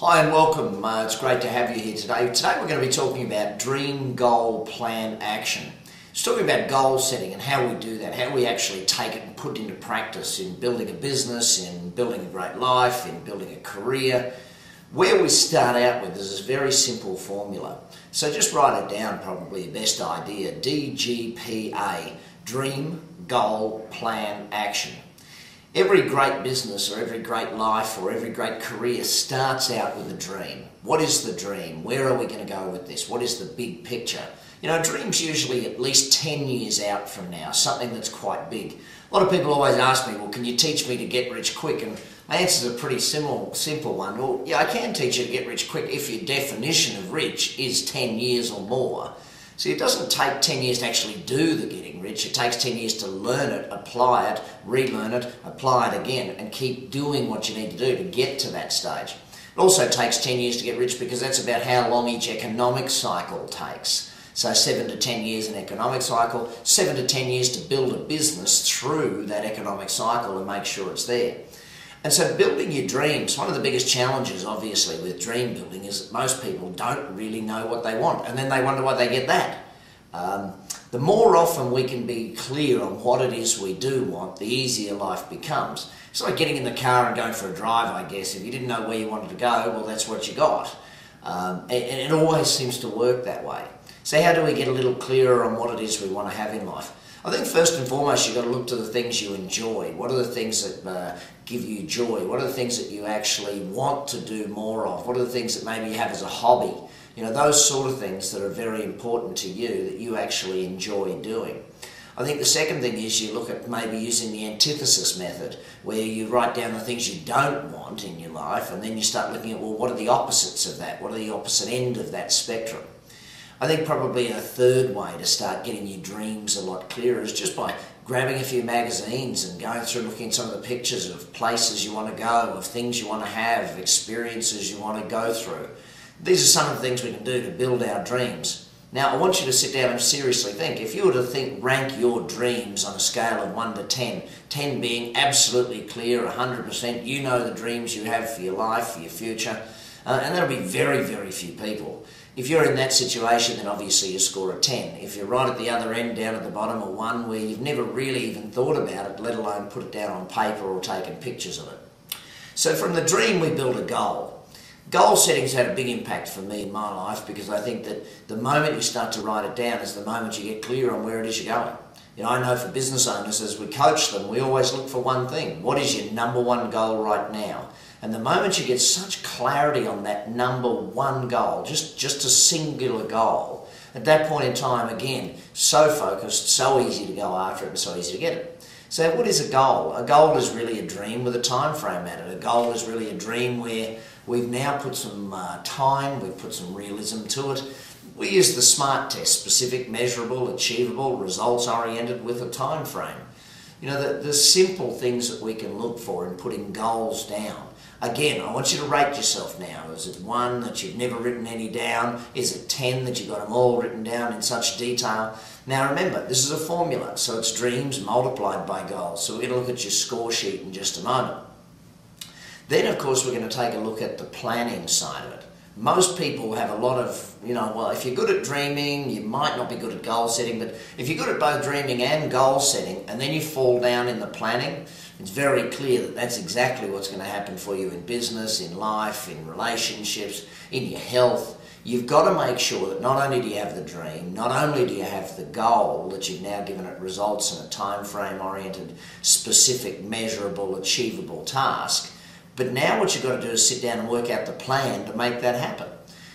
Hi and welcome. It's great to have you here today. Today we're going to be talking about dream, goal, plan, action. It's talking about goal setting and how we do that, how we actually take it and put it into practice in building a business, in building a great life, in building a career. Where we start out with is a very simple formula. So just write it down, probably the best idea. D.G.P.A. Dream, goal, plan, action. Every great business or every great life or every great career starts out with a dream. What is the dream? Where are we going to go with this? What is the big picture? You know, dreams usually at least 10 years out from now, something that's quite big. A lot of people always ask me, well, can you teach me to get rich quick? And my answer is a pretty simple one. Well, yeah, I can teach you to get rich quick if your definition of rich is 10 years or more. See, it doesn't take 10 years to actually do the getting rich. It takes 10 years to learn it, apply it, relearn it, apply it again, and keep doing what you need to do to get to that stage. It also takes 10 years to get rich because that's about how long each economic cycle takes. So 7 to 10 years an economic cycle, 7 to 10 years to build a business through that economic cycle and make sure it's there. And so building your dreams, one of the biggest challenges obviously with dream building is that most people don't really know what they want, and then they wonder why they get that. The more often we can be clear on what it is we do want, the easier life becomes. It's like getting in the car and going for a drive, I guess. If you didn't know where you wanted to go, well, that's what you got. And it always seems to work that way. So how do we get a little clearer on what it is we want to have in life? I think first and foremost you've got to look to the things you enjoy. What are the things that give you joy? What are the things that you actually want to do more of? What are the things that maybe you have as a hobby? You know, those sort of things that are very important to you that you actually enjoy doing. I think the second thing is you look at maybe using the antithesis method, where you write down the things you don't want in your life and then you start looking at, well, what are the opposites of that? What are the opposite end of that spectrum? I think probably a third way to start getting your dreams a lot clearer is just by grabbing a few magazines and going through looking at some of the pictures of places you want to go, of things you want to have, experiences you want to go through. These are some of the things we can do to build our dreams. Now I want you to sit down and seriously think, if you were to rank your dreams on a scale of 1 to 10, 10 being absolutely clear, 100%, you know the dreams you have for your life, for your future, and that'll be very, very few people. If you're in that situation, then obviously you score a 10. If you're right at the other end, down at the bottom, a 1, where you've never really even thought about it, let alone put it down on paper or taken pictures of it. So from the dream, we build a goal. Goal setting's had a big impact for me in my life because I think that the moment you start to write it down is the moment you get clear on where it is you're going. You know, I know for business owners, as we coach them, we always look for one thing. What is your number one goal right now? And the moment you get such clarity on that number one goal, just a singular goal, at that point in time, again, so focused, so easy to go after it and so easy to get it. So what is a goal? A goal is really a dream with a time frame at it. A goal is really a dream where we've now put some time, we've put some realism to it. We use the SMART test: specific, measurable, achievable, results-oriented with a time frame. You know, the simple things that we can look for in putting goals down. Again, I want you to rate yourself now. Is it 1 that you've never written any down? Is it 10 that you've got them all written down in such detail? Now remember, this is a formula, so it's dreams multiplied by goals. So we're going to look at your score sheet in just a moment. Then, of course, we're going to take a look at the planning side of it. Most people have a lot of, you know, well, if you're good at dreaming, you might not be good at goal setting, but if you're good at both dreaming and goal setting, and then you fall down in the planning, it's very clear that that's exactly what's going to happen for you in business, in life, in relationships, in your health. You've got to make sure that not only do you have the dream, not only do you have the goal that you've now given it results in a time frame oriented, specific, measurable, achievable task, but now what you've got to do is sit down and work out the plan to make that happen.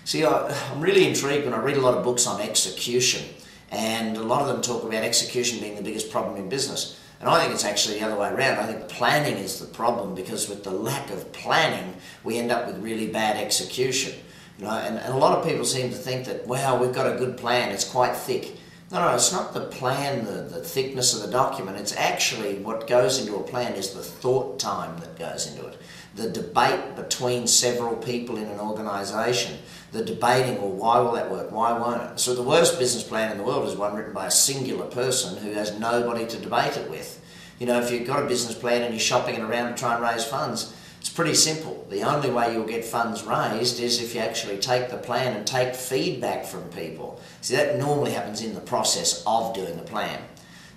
See, I'm really intrigued when I read a lot of books on execution, and a lot of them talk about execution being the biggest problem in business. And I think it's actually the other way around. I think the planning is the problem, because with the lack of planning, we end up with really bad execution. You know, and a lot of people seem to think that, wow, we've got a good plan, it's quite thick. No, it's not the plan, the thickness of the document. It's actually what goes into a plan is the thought time that goes into it. The debate between several people in an organisation. The debating, well, why will that work? Why won't it? So the worst business plan in the world is one written by a singular person who has nobody to debate it with. You know, if you've got a business plan and you're shopping it around to try and raise funds, it's pretty simple. The only way you'll get funds raised is if you actually take the plan and take feedback from people. See, that normally happens in the process of doing the plan.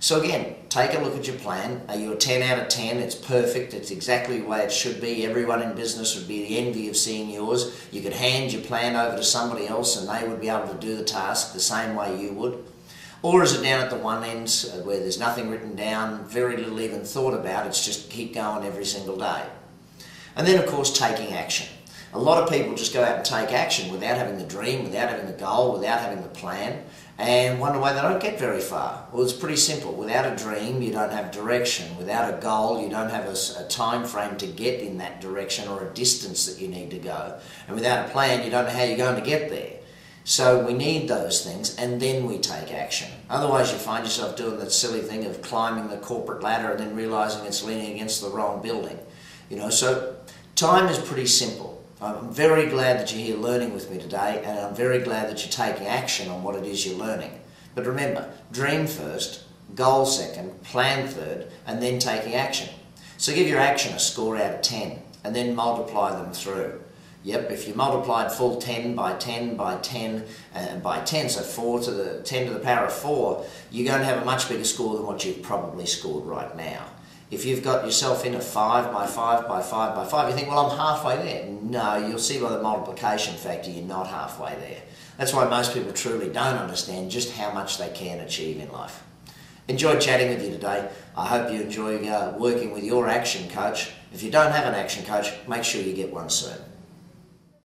So again, take a look at your plan. Are you a 10 out of 10? It's perfect. It's exactly the way it should be. Everyone in business would be the envy of seeing yours. You could hand your plan over to somebody else and they would be able to do the task the same way you would. Or is it down at the one end where there's nothing written down, very little even thought about, it's just keep going every single day. And then of course taking action. A lot of people just go out and take action without having the dream, without having the goal, without having the plan, and wonder why they don't get very far. Well, it's pretty simple. Without a dream, you don't have direction. Without a goal, you don't have a time frame to get in that direction or a distance that you need to go. And without a plan, you don't know how you're going to get there. So we need those things, and then we take action. Otherwise, you find yourself doing that silly thing of climbing the corporate ladder and then realising it's leaning against the wrong building. So time is pretty simple. I'm very glad that you're here learning with me today, and I'm very glad that you're taking action on what it is you're learning. But remember, dream first, goal second, plan third, and then taking action. So give your action a score out of 10, and then multiply them through. Yep, if you multiplied full 10 by 10 by 10 by 10, so 10 to the power of 4, you're going to have a much bigger score than what you've probably scored right now. If you've got yourself in a 5 by 5 by 5 by 5, you think, well, I'm halfway there. No, you'll see by the multiplication factor you're not halfway there. That's why most people truly don't understand just how much they can achieve in life. Enjoyed chatting with you today. I hope you enjoy working with your action coach. If you don't have an action coach, make sure you get one soon.